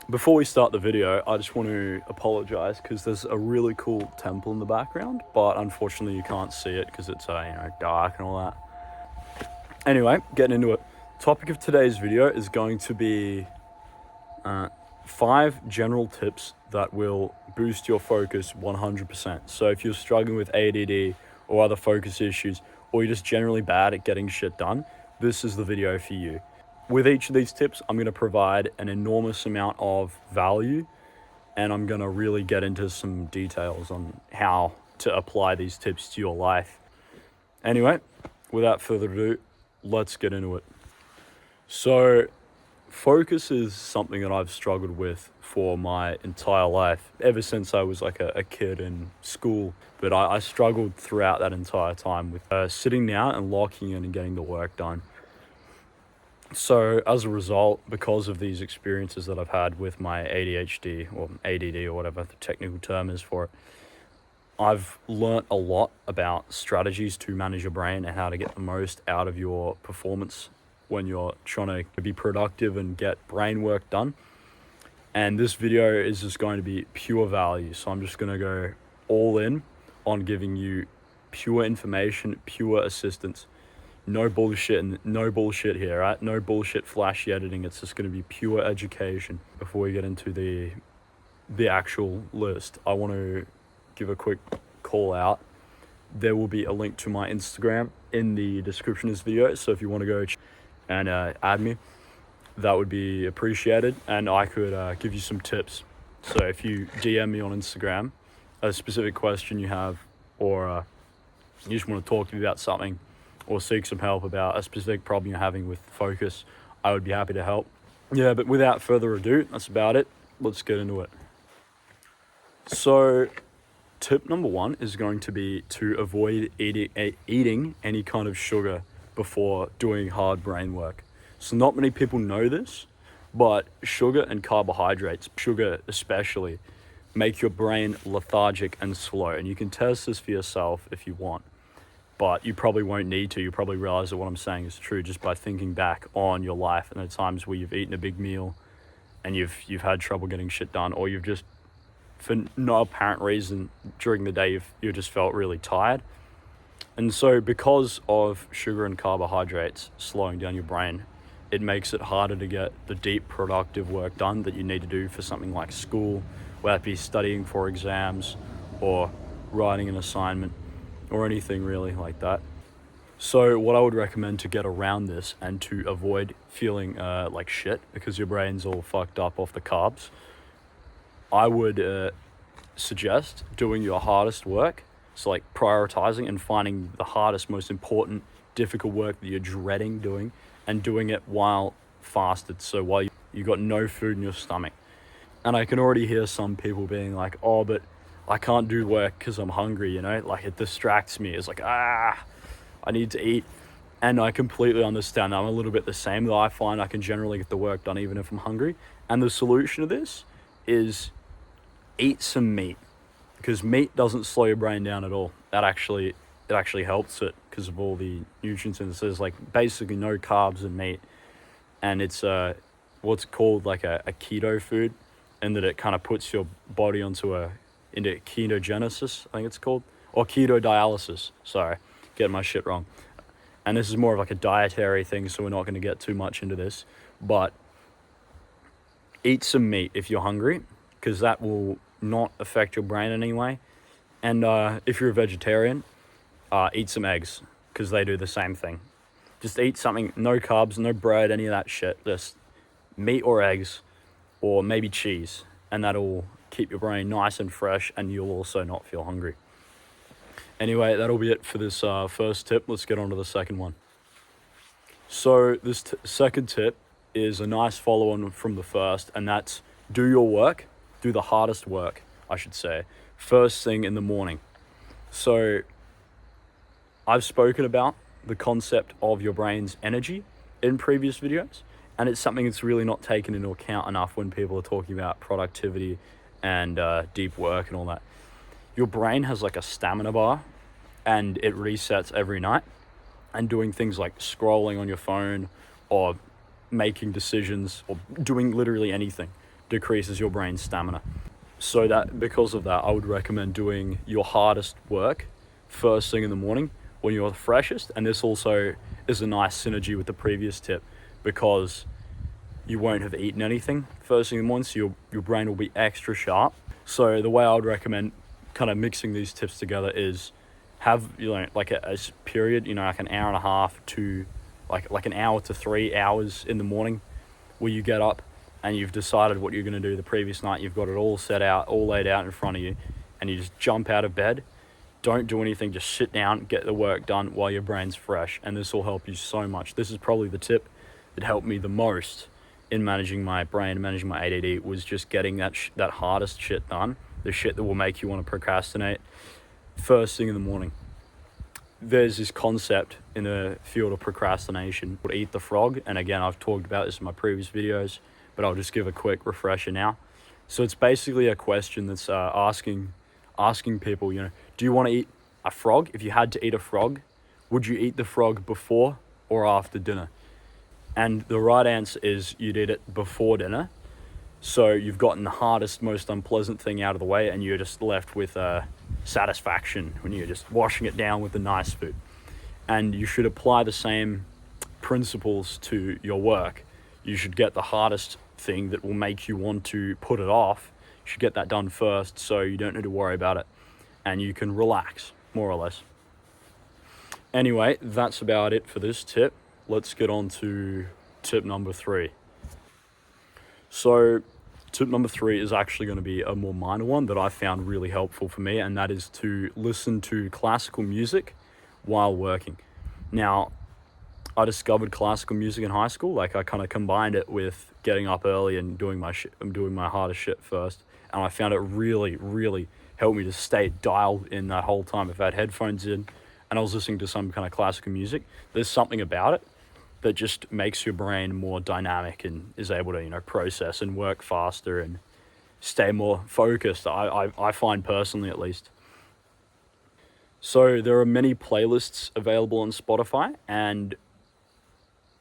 Before we start the video, I just want to apologize because there's a really cool temple in the background, but unfortunately you can't see it because it's dark and all that. Anyway, getting into it. Topic of today's video is going to be 5 general tips that will boost your focus 100%. So if you're struggling with ADD or other focus issues, or you're just generally bad at getting shit done, this is the video for you. With each of these tips, I'm going to provide an enormous amount of value, and I'm going to really get into some details on how to apply these tips to your life. Anyway, without further ado, let's get into it. So, focus is something that I've struggled with for my entire life, ever since I was like a kid in school. But I struggled throughout that entire time with sitting down and locking in and getting the work done. So as a result, because of these experiences that I've had with my ADHD or ADD or whatever the technical term is for it, I've learnt a lot about strategies to manage your brain and how to get the most out of your performance when you're trying to be productive and get brain work done. And this video is just going to be pure value. So I'm just going to go all in on giving you pure information, pure assistance. No bullshit here, right? No bullshit flashy editing. It's just going to be pure education. Before we get into the actual list, I want to give a quick call out. There will be a link to my Instagram in the description of this video. So if you want to go and add me, that would be appreciated. And I could give you some tips. So if you DM me on Instagram, a specific question you have, or you just want to talk to me about something, or seek some help about a specific problem you're having with focus, I would be happy to help. Yeah, but without further ado, that's about it. Let's get into it. So, tip number 1 is going to be to avoid eating any kind of sugar before doing hard brain work. So not many people know this, but sugar and carbohydrates, sugar especially, make your brain lethargic and slow. And you can test this for yourself if you want, but you probably won't need to. You probably realize that what I'm saying is true just by thinking back on your life and the times where you've eaten a big meal and you've had trouble getting shit done, or you've just, for no apparent reason during the day, you just felt really tired. And so because of sugar and carbohydrates slowing down your brain, it makes it harder to get the deep productive work done that you need to do for something like school, whether it be studying for exams or writing an assignment or anything really like that. So what I would recommend to get around this and to avoid feeling like shit because your brain's all fucked up off the carbs, I would suggest doing your hardest work. So like prioritizing and finding the hardest, most important, difficult work that you're dreading doing, and doing it while fasted. So while you got no food in your stomach. And I can already hear some people being like, oh, but I can't do work because I'm hungry, like it distracts me. It's like, I need to eat. And I completely understand that. I'm a little bit the same, though. I find I can generally get the work done even if I'm hungry. And the solution to this is eat some meat, because meat doesn't slow your brain down at all. It actually helps it because of all the nutrients in it. So there's like basically no carbs in meat. And it's what's called like a keto food, and that it kind of puts your body into ketogenesis, I think it's called, or ketodialysis. Sorry, getting my shit wrong. And this is more of like a dietary thing, so we're not going to get too much into this. But eat some meat if you're hungry, because that will not affect your brain in any way. And if you're a vegetarian, eat some eggs, because they do the same thing. Just eat something, no carbs, no bread, any of that shit. Just meat or eggs, or maybe cheese, and that'll keep your brain nice and fresh, and you'll also not feel hungry. Anyway, that'll be it for this first tip. Let's get on to the second one. So this second tip is a nice follow-on from the first, and that's do your work, do the hardest work, I should say, first thing in the morning. So I've spoken about the concept of your brain's energy in previous videos, and it's something that's really not taken into account enough when people are talking about productivity and deep work and all that. Your brain has like a stamina bar, and it resets every night. And doing things like scrolling on your phone or making decisions or doing literally anything decreases your brain's stamina. So that because of that, I would recommend doing your hardest work first thing in the morning when you're the freshest. And this also is a nice synergy with the previous tip, because you won't have eaten anything first thing in the morning, so your brain will be extra sharp. So the way I would recommend kind of mixing these tips together is have, like a period, like an hour and a half to like an hour to 3 hours in the morning where you get up and you've decided what you're going to do the previous night. You've got it all set out, all laid out in front of you, and you just jump out of bed. Don't do anything, just sit down, get the work done while your brain's fresh, and this will help you so much. This is probably the tip that helped me the most in managing my brain, managing my ADD, was just getting that hardest shit done, the shit that will make you want to procrastinate, first thing in the morning. There's this concept in the field of procrastination called eat the frog, and again, I've talked about this in my previous videos, but I'll just give a quick refresher now. So it's basically a question that's asking people, do you want to eat a frog? If you had to eat a frog, would you eat the frog before or after dinner? And the right answer is you'd eat it before dinner. So you've gotten the hardest, most unpleasant thing out of the way, and you're just left with satisfaction when you're just washing it down with the nice food. And you should apply the same principles to your work. You should get the hardest thing that will make you want to put it off. You should get that done first, so you don't need to worry about it, and you can relax, more or less. Anyway, that's about it for this tip. Let's get on to tip number 3. So tip number 3 is actually going to be a more minor one that I found really helpful for me, and that is to listen to classical music while working. Now, I discovered classical music in high school. Like, I kind of combined it with getting up early and doing my hardest shit first, and I found it really, really helped me to stay dialed in that whole time. If I had headphones in and I was listening to some kind of classical music, there's something about it that just makes your brain more dynamic and is able to, process and work faster and stay more focused, I find personally, at least. So there are many playlists available on Spotify, and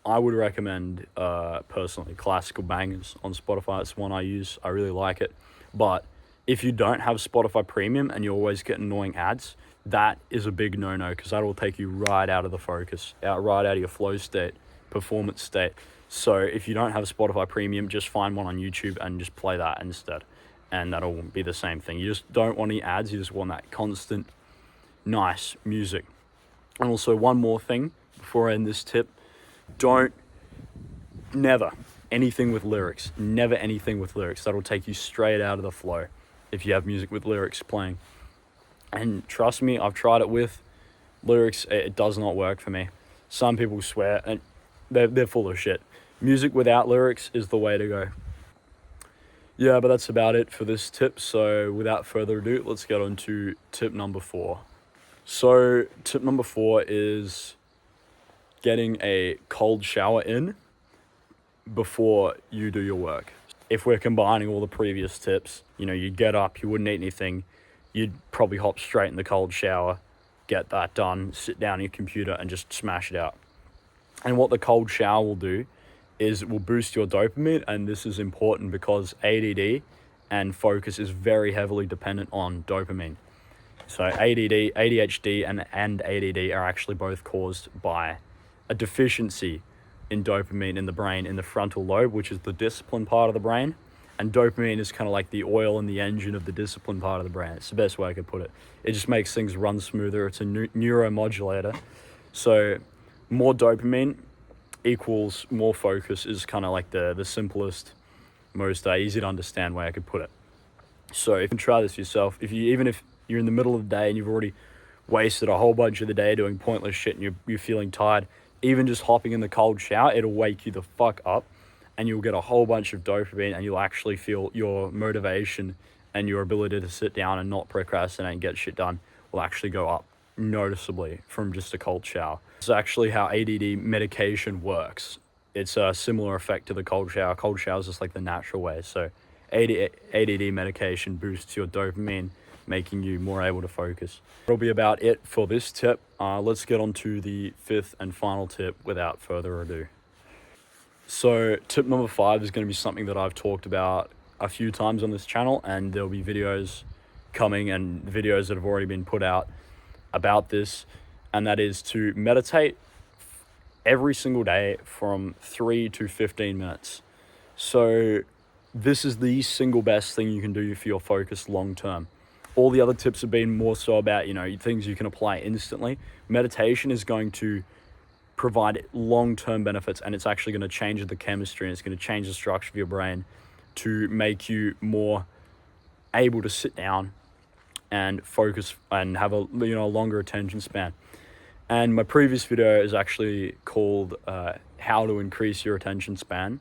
I would recommend, personally, Classical Bangers on Spotify. It's one I use. I really like it. But if you don't have Spotify Premium and you always get annoying ads, that is a big no-no, because that will take you right out of the focus, right out of your flow state, performance state. So if you don't have Spotify Premium, just find one on YouTube and just play that instead, and that'll be the same thing. You just don't want any ads. You just want that constant, nice music. And also, one more thing before I end this tip: never anything with lyrics. Never anything with lyrics. That'll take you straight out of the flow if you have music with lyrics playing. And trust me, I've tried it with lyrics. It does not work for me. Some people swear, and they're full of shit. Music without lyrics is the way to go. Yeah, but that's about it for this tip. So without further ado, let's get on to tip number 4. So tip number 4 is getting a cold shower in before you do your work. If we're combining all the previous tips, you'd get up, you wouldn't eat anything, you'd probably hop straight in the cold shower, get that done, sit down on your computer and just smash it out. And what the cold shower will do is it will boost your dopamine, and this is important because ADD and focus is very heavily dependent on dopamine. So ADHD and ADD are actually both caused by a deficiency in dopamine in the brain, in the frontal lobe, which is the discipline part of the brain. And dopamine is kind of like the oil in the engine of the discipline part of the brain. It's the best way I could put it. It just makes things run smoother. It's a neuromodulator. So more dopamine equals more focus is kind of like the simplest, most easy to understand way I could put it. So if you can try this yourself, even if you're in the middle of the day and you've already wasted a whole bunch of the day doing pointless shit and you're feeling tired, even just hopping in the cold shower, it'll wake you the fuck up, and you'll get a whole bunch of dopamine, and you'll actually feel your motivation and your ability to sit down and not procrastinate and get shit done will actually go up noticeably from just a cold shower. It's actually how ADD medication works. It's a similar effect to the cold shower. Cold shower is just like the natural way. So ADD medication boosts your dopamine, making you more able to focus. That'll be about it for this tip. Let's get on to the 5th and final tip without further ado. So tip number 5 is going to be something that I've talked about a few times on this channel, and there'll be videos coming and videos that have already been put out about this, and that is to meditate every single day from 3 to 15 minutes. So this is the single best thing you can do for your focus long term. All the other tips have been more so about, things you can apply instantly. Meditation is going to provide long-term benefits, and it's actually going to change the chemistry, and it's going to change the structure of your brain to make you more able to sit down and focus and have a longer attention span. And my previous video is actually called how to increase your attention span,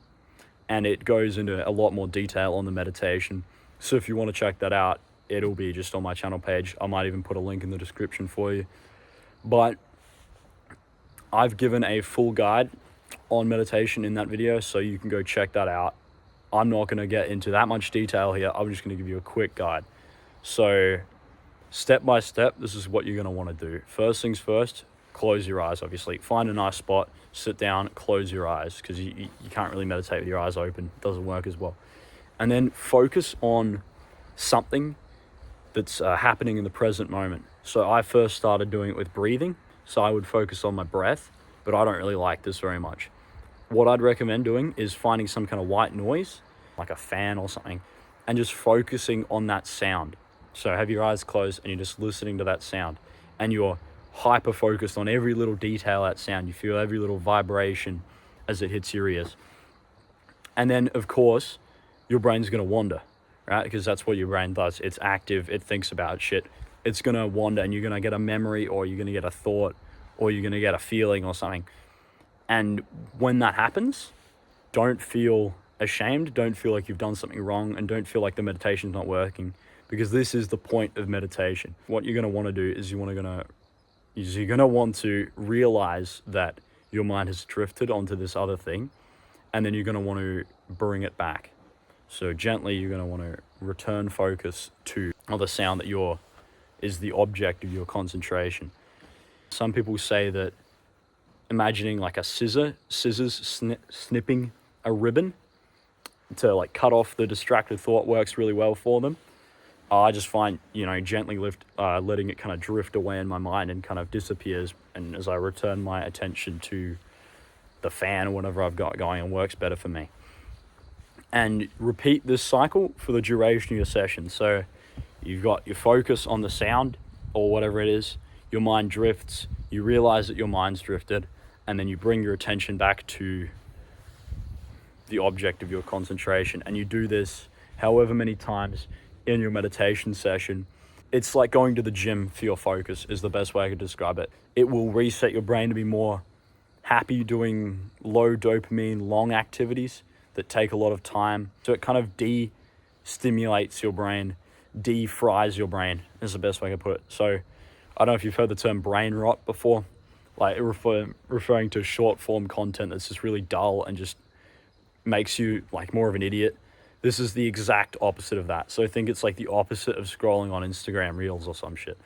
and it goes into a lot more detail on the meditation. So if you want to check that out, it'll be just on my channel page. I might even put a link in the description for you. But I've given a full guide on meditation in that video, so you can go check that out. I'm not going to get into that much detail here. I'm just going to give you a quick guide. So step by step, this is what you're going to want to do. First things first, close your eyes, obviously. Find a nice spot, sit down, close your eyes, because you can't really meditate with your eyes open. It doesn't work as well. And then focus on something that's happening in the present moment. So I first started doing it with breathing. So I would focus on my breath, but I don't really like this very much. What I'd recommend doing is finding some kind of white noise, like a fan or something, and just focusing on that sound. So have your eyes closed and you're just listening to that sound, and you're hyper focused on every little detail of that sound. You feel every little vibration as it hits your ears. And then of course, your brain's gonna wander, right? Because that's what your brain does. It's active, it thinks about shit. It's gonna wander, and you're gonna get a memory, or you're gonna get a thought, or you're gonna get a feeling or something. And when that happens, don't feel ashamed, don't feel like you've done something wrong, and don't feel like the meditation's not working, because this is the point of meditation. What you're gonna wanna do is you're gonna want to realize that your mind has drifted onto this other thing, and then you're gonna want to bring it back. So gently, you're gonna wanna return focus to the sound that is the object of your concentration. Some people say that imagining like a scissors snipping a ribbon to like cut off the distracted thought works really well for them. I just find, gently letting it kind of drift away in my mind and kind of disappears. And as I return my attention to the fan or whatever I've got going, it works better for me. And repeat this cycle for the duration of your session. So you've got your focus on the sound or whatever it is, your mind drifts, you realize that your mind's drifted, and then you bring your attention back to the object of your concentration. And you do this however many times in your meditation session. It's like going to the gym for your focus is the best way I could describe it. It will reset your brain to be more happy doing low dopamine, long activities that take a lot of time. So it kind of de-stimulates your brain, de-fries your brain is the best way I could put it. So I don't know if you've heard the term brain rot before, like referring to short form content that's just really dull and just makes you like more of an idiot. This is the exact opposite of that. So I think it's like the opposite of scrolling on Instagram Reels or some shit.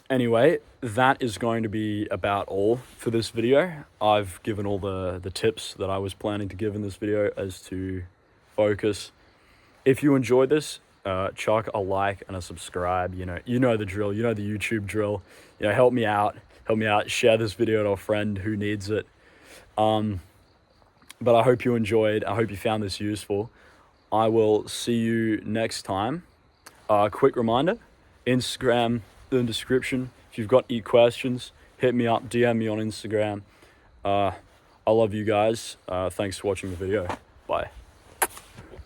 Anyway, that is going to be about all for this video. I've given all the tips that I was planning to give in this video as to focus. If you enjoyed this, chuck a like and a subscribe. You know the drill. You know the YouTube drill. Help me out. Share this video to a friend who needs it. But I hope you enjoyed. I hope you found this useful. I will see you next time. Quick reminder, Instagram in the description. If you've got any questions, hit me up, DM me on Instagram. I love you guys. Thanks for watching the video. Bye.